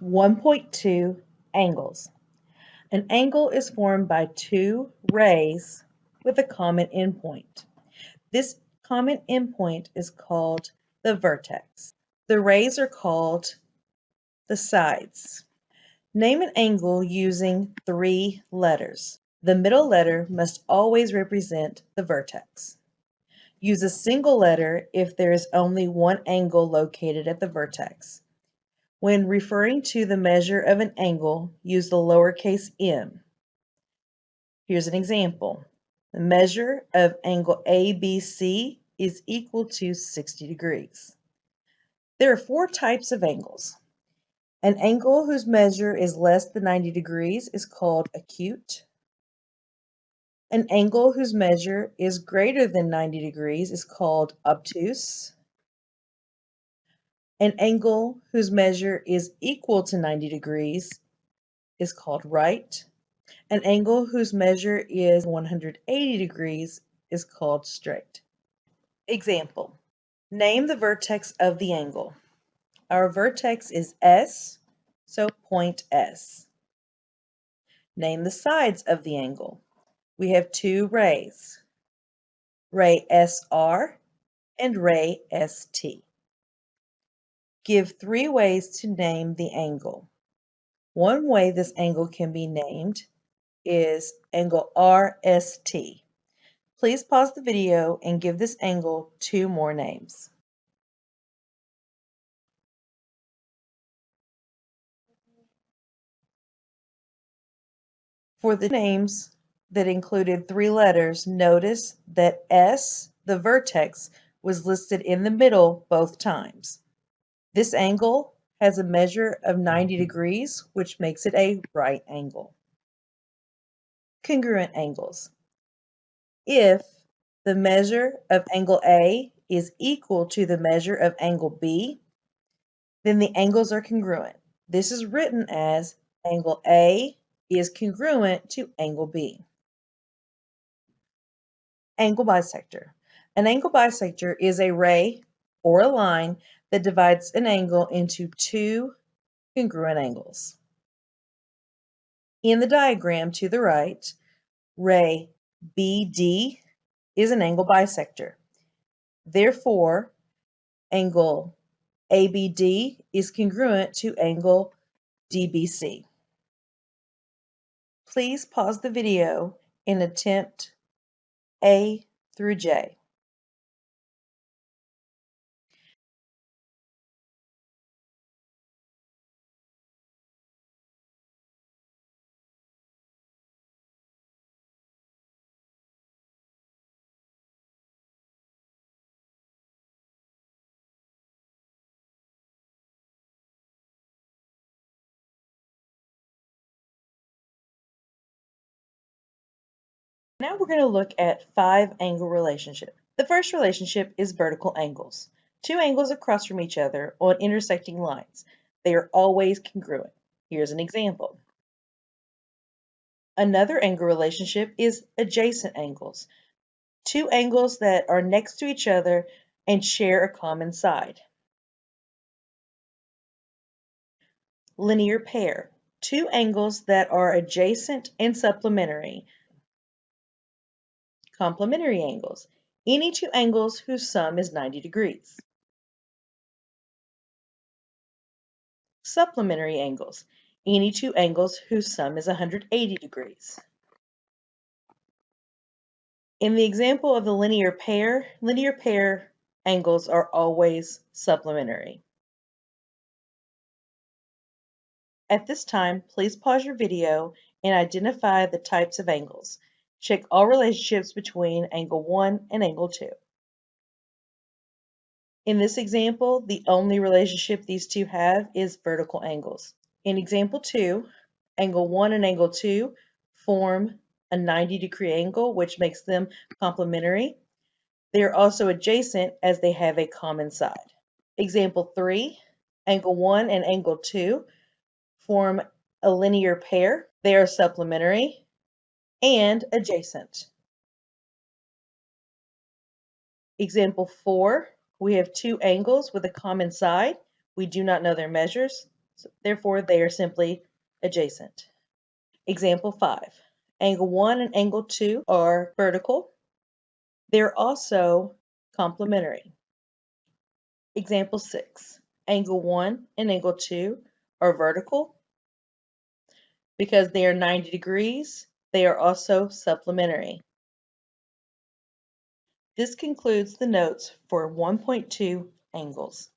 1.2 Angles. An angle is formed by two rays with a common endpoint. This common endpoint is called the vertex. The rays are called the sides. Name an angle using three letters. The middle letter must always represent the vertex. Use a single letter if there is only one angle located at the vertex. When referring to the measure of an angle, use the lowercase m. Here's an example. The measure of angle ABC is equal to 60 degrees. There are four types of angles. An angle whose measure is less than 90 degrees is called acute. An angle whose measure is greater than 90 degrees is called obtuse. An angle whose measure is equal to 90 degrees is called right. An angle whose measure is 180 degrees is called straight. Example. Name the vertex of the angle. Our vertex is S, so point S. Name the sides of the angle. We have two rays, ray SR and ray ST. Give three ways to name the angle. One way this angle can be named is angle RST. Please pause the video and give this angle two more names. For the names that included three letters, notice that S, the vertex, was listed in the middle both times. This angle has a measure of 90 degrees, which makes it a right angle. Congruent angles. If the measure of angle A is equal to the measure of angle B, then the angles are congruent. This is written as angle A is congruent to angle B. Angle bisector. An angle bisector is a ray or a line that divides an angle into two congruent angles. In the diagram to the right, ray BD is an angle bisector. Therefore, angle ABD is congruent to angle DBC. Please pause the video and attempt A through J. Now we're going to look at 5-angle relationship. The first relationship is vertical angles. Two angles across from each other on intersecting lines. They are always congruent. Here's an example. Another angle relationship is adjacent angles. Two angles that are next to each other and share a common side. Linear pair. Two angles that are adjacent and supplementary. Complementary angles. Any two angles whose sum is 90 degrees. Supplementary angles. Any two angles whose sum is 180 degrees. In the example of the linear pair angles are always supplementary. At this time, please pause your video and identify the types of angles. Check all relationships between angle 1 and angle 2. In this example, the only relationship these two have is vertical angles. In example 2, angle 1 and angle 2 form a 90-degree angle, which makes them complementary. They are also adjacent as they have a common side. Example 3, angle 1 and angle 2 form a linear pair. They are supplementary and adjacent. Example 4, we have two angles with a common side. We do not know their measures, So therefore, they are simply adjacent. Example 5. Angle 1 and angle 2 are vertical. They're also complementary. Example 6. Angle 1 and angle 2 are vertical. Because they are 90 degrees, they are also supplementary. This concludes the notes for 1.2 angles.